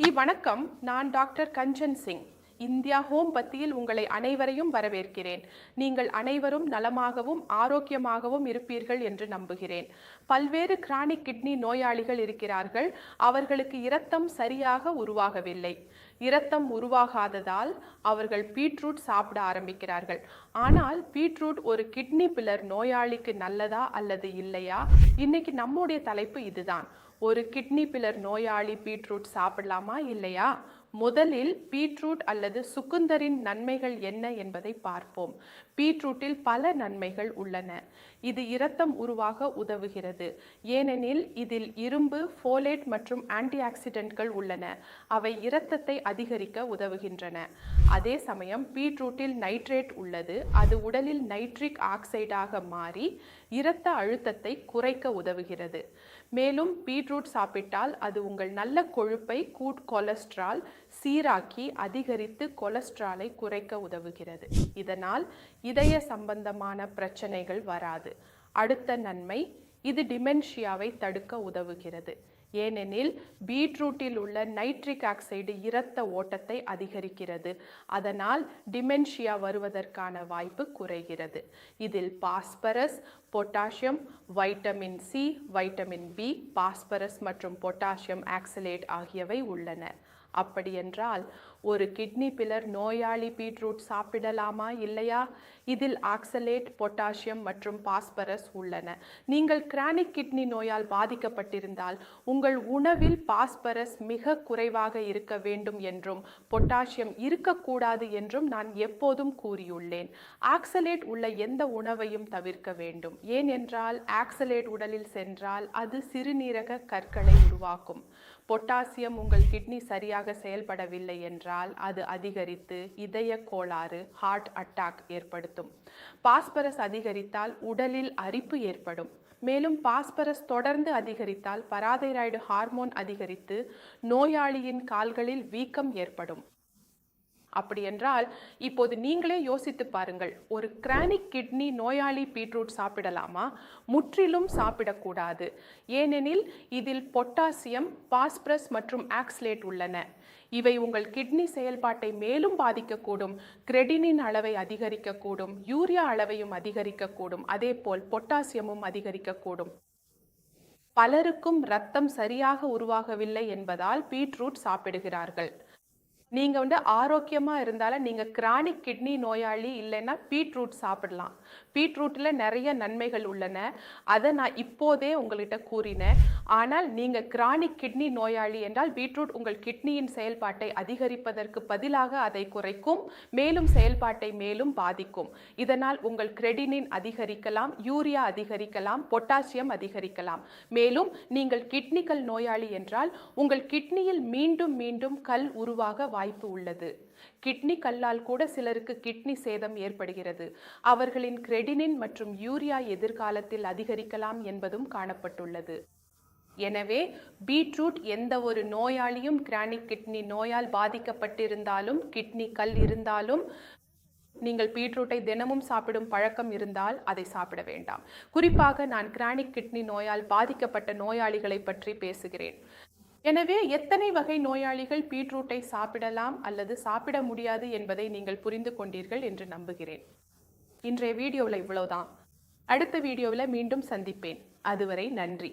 வணக்கம். நான் டாக்டர் கஞ்சன் Singh. India home பத்தியில் உங்களை அனைவரையும் வரவேற்கிறேன். நீங்கள் அனைவரும் நலமாகவும் ஆரோக்கியமாகவும் இருப்பீர்கள் என்று நம்புகிறேன். பல்வேறு கிரானிக் கிட்னி நோயாளிகள் இருக்கிறார்கள். அவர்களுக்கு இரத்தம் சரியாக உருவாகவில்லை. இரத்தம் உருவாகாததால் அவர்கள் பீட்ரூட் சாப்பிட ஆரம்பிக்கிறார்கள். ஆனால் பீட்ரூட் ஒரு கிட்னி பில்லர் நோயாளிக்கு நல்லதா அல்லது இல்லையா? இன்னைக்கு நம்முடைய தலைப்பு இதுதான். ஒரு கிட்னி பில்லர் நோயாளி பீட்ரூட் சாப்பிடலாமா இல்லையா? முதலில் பீட்ரூட் அல்லது சுக்குந்தரின் நன்மைகள் என்ன என்பதை பார்ப்போம். பீட்ரூட்டில் பல நன்மைகள் உள்ளன. இது இரத்தம் உருவாக உதவுகிறது. ஏனெனில் இதில் இரும்பு, ஃபோலேட் மற்றும் ஆன்டி ஆக்சிடென்ட்கள் உள்ளன. அவை இரத்தத்தை அதிகரிக்க உதவுகின்றன. அதே சமயம் பீட்ரூட்டில் நைட்ரேட் உள்ளது. அது உடலில் நைட்ரிக் ஆக்சைடாக மாறி இரத்த அழுத்தத்தை குறைக்க உதவுகிறது. மேலும் பீட்ரூட் சாப்பிட்டால் அது உங்கள் நல்ல கொழுப்பை குட் கொலஸ்ட்ரால் சீராக்கி அதிகரித்து கொலஸ்ட்ராலை குறைக்க உதவுகிறது. இதனால் இதய சம்பந்தமான பிரச்சனைகள் வராது. அடுத்த நன்மை, இது டிமென்ஷியாவை தடுக்க உதவுகிறது. ஏனெனில் பீட்ரூட்டில் உள்ள நைட்ரிக் ஆக்சைடு இரத்த ஓட்டத்தை அதிகரிக்கிறது. அதனால் டிமென்ஷியா வருவதற்கான வாய்ப்பு குறைகிறது. இதில் phosphorus, potassium, vitamin C, vitamin B, phosphorus மற்றும் பொட்டாசியம் ஆக்சலேட் ஆகியவை உள்ளன. அப்படியென்றால் ஒரு கிட்னி பில்லர் நோயாளி பீட்ரூட் சாப்பிடலாமா இல்லையா? இதில் ஆக்சலேட், பொட்டாசியம் மற்றும் பாஸ்பரஸ் உள்ளன. நீங்கள் கிரானிக் கிட்னி நோயால் பாதிக்கப்பட்டிருந்தால் உங்கள் உணவில் பாஸ்பரஸ் மிக குறைவாக இருக்க வேண்டும் என்றும் பொட்டாசியம் இருக்கக்கூடாது என்றும் நான் எப்போதும் கூறியுள்ளேன். ஆக்சலேட் உள்ள எந்த உணவையும் தவிர்க்க வேண்டும். ஏனென்றால் ஆக்சலேட் உடலில் சென்றால் அது சிறுநீரக கற்களை உருவாக்கும். பொட்டாசியம் உங்கள் கிட்னி சரியாக செயல்படவில்லை என்றால் அது அதிகரித்து இதய கோளாறு, ஹார்ட் அட்டாக் ஏற்படுத்தும். பாஸ்பரஸ் அதிகரித்தால் உடலில் அரிப்பு ஏற்படும். மேலும் பாஸ்பரஸ் தொடர்ந்து அதிகரித்தால் பராதைராய்டு ஹார்மோன் அதிகரித்து நோயாளியின் கால்களில் வீக்கம் ஏற்படும். அப்படியென்றால் இப்போது நீங்களே யோசித்து பாருங்கள். ஒரு கிரானிக் கிட்னி நோயாளி பீட்ரூட் சாப்பிடலாமா? முற்றிலும் சாப்பிடக்கூடாது. ஏனெனில் இதில் பொட்டாசியம், பாஸ்பரஸ் மற்றும் ஆக்சலேட் உள்ளன. இவை உங்கள் கிட்னி செயல்பாட்டை மேலும் பாதிக்கக்கூடும். கிரெடினின் அளவை அதிகரிக்கக்கூடும். யூரியா அளவையும் அதிகரிக்கக்கூடும். அதேபோல் பொட்டாசியமும் அதிகரிக்கக்கூடும். பலருக்கும் இரத்தம் சரியாக உருவாகவில்லை என்பதால் பீட்ரூட் சாப்பிடுகிறார்கள். நீங்கள் ஆரோக்கியமாக இருந்தாலும் நீங்கள் கிரானிக் கிட்னி நோயாளி இல்லைன்னா பீட்ரூட் சாப்பிடலாம். பீட்ரூட்டில் நிறைய நன்மைகள் உள்ளன. அதை நான் இப்போதே உங்கள்கிட்ட கூறினேன். ஆனால் நீங்கள் கிரானிக் கிட்னி நோயாளி என்றால் பீட்ரூட் உங்கள் கிட்னியின் செயல்பாட்டை அதிகரிப்பதற்கு பதிலாக அதை குறைக்கும். மேலும் செயல்பாட்டை மேலும் பாதிக்கும். இதனால் உங்கள் கிரெடினின் அதிகரிக்கலாம், யூரியா அதிகரிக்கலாம், பொட்டாசியம் அதிகரிக்கலாம். மேலும் நீங்கள் கிட்னிக்கல் நோயாளி என்றால் உங்கள் கிட்னியில் மீண்டும் மீண்டும் கல் உருவாக வாய்ப்பு உள்ளது. கிட்னி கல்லால் கூட சிலருக்கு கிட்னி சேதம் ஏற்படுகிறது. அவர்களின் கிரெடினின் மற்றும் யூரியா எதிர்காலத்தில் அதிகரிக்கலாம் என்பதும் காணப்பட்டுள்ளது. எனவே பீட்ரூட் எந்த ஒரு நோயாளியும் கிரானிக் கிட்னி நோயால் பாதிக்கப்பட்டிருந்தாலும், கிட்னி கல் இருந்தாலும் நீங்கள் பீட்ரூட்டை தினமும் சாப்பிடும் பழக்கம் இருந்தால் அதை சாப்பிட வேண்டாம். குறிப்பாக நான் கிரானிக் கிட்னி நோயால் பாதிக்கப்பட்ட நோயாளிகளை பற்றி பேசுகிறேன். எனவே எத்தனை வகை நோயாளிகள் பீட்ரூட்டை சாப்பிடலாம் அல்லது சாப்பிட முடியாது என்பதை நீங்கள் புரிந்து கொண்டீர்கள் என்று நம்புகிறேன். இன்றைய வீடியோவில் இவ்வளவுதான். அடுத்த வீடியோவில் மீண்டும் சந்திப்பேன். அதுவரை நன்றி.